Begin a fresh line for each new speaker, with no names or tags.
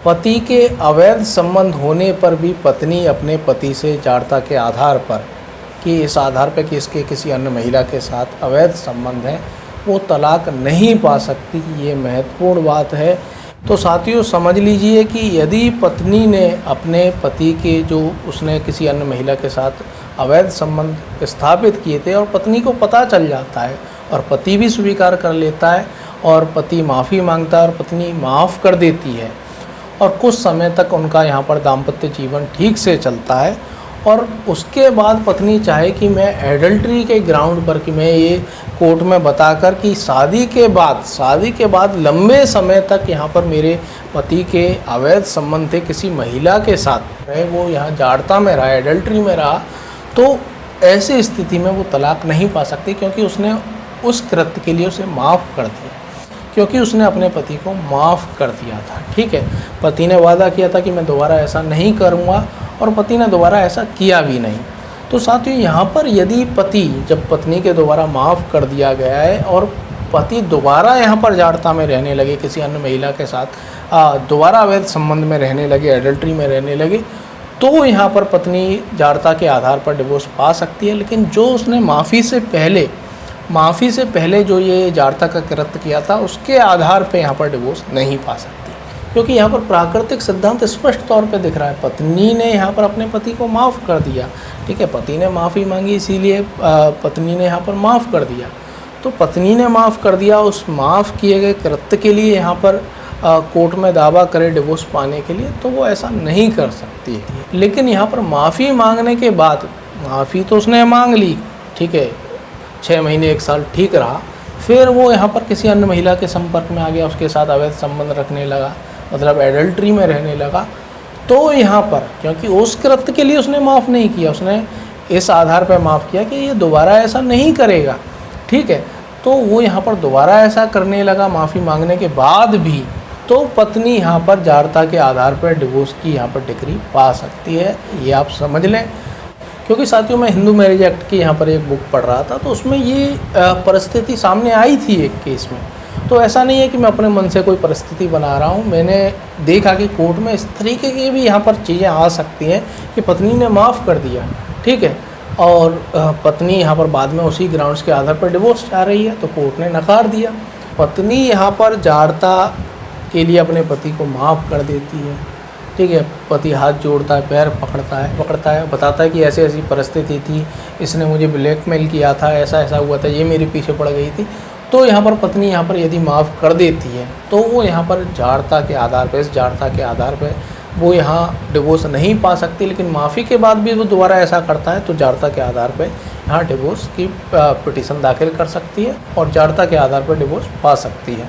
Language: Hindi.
पति के अवैध संबंध होने पर भी पत्नी अपने पति से जाड़ता के आधार पर कि इस आधार पर कि इसके किसी अन्य महिला के साथ अवैध संबंध है, वो तलाक नहीं पा सकती। ये महत्वपूर्ण बात है। तो साथियों समझ लीजिए कि यदि पत्नी ने अपने पति के जो उसने किसी अन्य महिला के साथ अवैध संबंध स्थापित किए थे और पत्नी को पता चल जाता है और पति भी स्वीकार कर लेता है और पति माफ़ी मांगता है और पत्नी माफ़ कर देती है और कुछ समय तक उनका यहाँ पर दाम्पत्य जीवन ठीक से चलता है और उसके बाद पत्नी चाहे कि मैं एडल्ट्री के ग्राउंड पर कि मैं ये कोर्ट में बताकर कि शादी के बाद लंबे समय तक यहाँ पर मेरे पति के अवैध संबंध थे किसी महिला के साथ, वो यहाँ जाड़ता में रहा, एडल्ट्री में रहा, तो ऐसी स्थिति में वो तलाक नहीं पा सकती क्योंकि उसने उस कृत्य के लिए उसे माफ़ कर दिया, क्योंकि उसने अपने पति को माफ़ कर दिया था। ठीक है, पति ने वादा किया था कि मैं दोबारा ऐसा नहीं करूँगा और पति ने दोबारा ऐसा किया भी नहीं। तो साथियों यहाँ पर यदि पति जब पत्नी के दोबारा माफ़ कर दिया गया है और पति दोबारा यहाँ पर जाड़ता में रहने लगे किसी अन्य महिला के साथ, दोबारा अवैध संबंध में रहने लगे, एडल्ट्री में रहने लगे, तो यहाँ पर पत्नी जाड़ता के आधार पर डिवोर्स पा सकती है। लेकिन जो उसने माफ़ी से पहले जो ये जाड़ता का कृत्य किया था उसके आधार पे यहाँ पर डिवोर्स नहीं पा सकती, क्योंकि यहाँ पर प्राकृतिक सिद्धांत स्पष्ट तौर पे दिख रहा है। पत्नी ने यहाँ पर अपने पति को माफ़ कर दिया, ठीक है, पति ने माफ़ी मांगी इसीलिए पत्नी ने यहाँ पर माफ़ कर दिया। तो पत्नी ने माफ़ कर दिया, उस माफ़ किए गए कृत्य के लिए यहाँ पर कोर्ट में दावा करे डिवोर्स पाने के लिए, तो वो ऐसा नहीं कर सकती है। लेकिन यहाँ पर माफ़ी मांगने के बाद, माफ़ी तो उसने मांग ली, ठीक है, 6 महीने 1 साल ठीक रहा, फिर वो यहाँ पर किसी अन्य महिला के संपर्क में आ गया, उसके साथ अवैध संबंध रखने लगा, मतलब एडल्ट्री में रहने लगा, तो यहाँ पर क्योंकि उस कृत्य के लिए उसने माफ़ नहीं किया, उसने इस आधार पर माफ़ किया कि ये दोबारा ऐसा नहीं करेगा, ठीक है, तो वो यहाँ पर दोबारा ऐसा करने लगा माफ़ी मांगने के बाद भी, तो पत्नी यहाँ पर जाड़ता के आधार पर डिवोर्स की यहाँ पर डिग्री पा सकती है। ये आप समझ लें, क्योंकि साथियों मैं हिंदू मैरिज एक्ट की यहाँ पर एक बुक पढ़ रहा था, तो उसमें ये परिस्थिति सामने आई थी एक केस में। तो ऐसा नहीं है कि मैं अपने मन से कोई परिस्थिति बना रहा हूँ, मैंने देखा कि कोर्ट में इस तरीके की भी यहाँ पर चीज़ें आ सकती हैं कि पत्नी ने माफ़ कर दिया, ठीक है, और पत्नी यहाँ पर बाद में उसी ग्राउंड्स के आधार पर डिवोर्स चाह रही है, तो कोर्ट ने नकार दिया। पत्नी यहाँ पर जाड़ता के लिए अपने पति को माफ़ कर देती है, ठीक है, पति हाथ जोड़ता है, पैर पकड़ता है, बताता है कि ऐसी ऐसी परिस्थिति थी, इसने मुझे ब्लैकमेल किया था, ऐसा ऐसा हुआ था, ये मेरे पीछे पड़ गई थी। तो यहाँ पर पत्नी यहाँ पर यदि माफ़ कर देती है तो वो यहाँ पर जाड़ता के आधार पर, इस जाड़ता के आधार पर वो यहाँ डिवोर्स नहीं पा सकती। लेकिन माफ़ी के बाद भी वो दोबारा ऐसा करता है तो जाड़ता के आधार पर यहाँ डिवोर्स की पिटीशन दाखिल कर सकती है और जाड़ता के आधार पर डिवोर्स पा सकती है।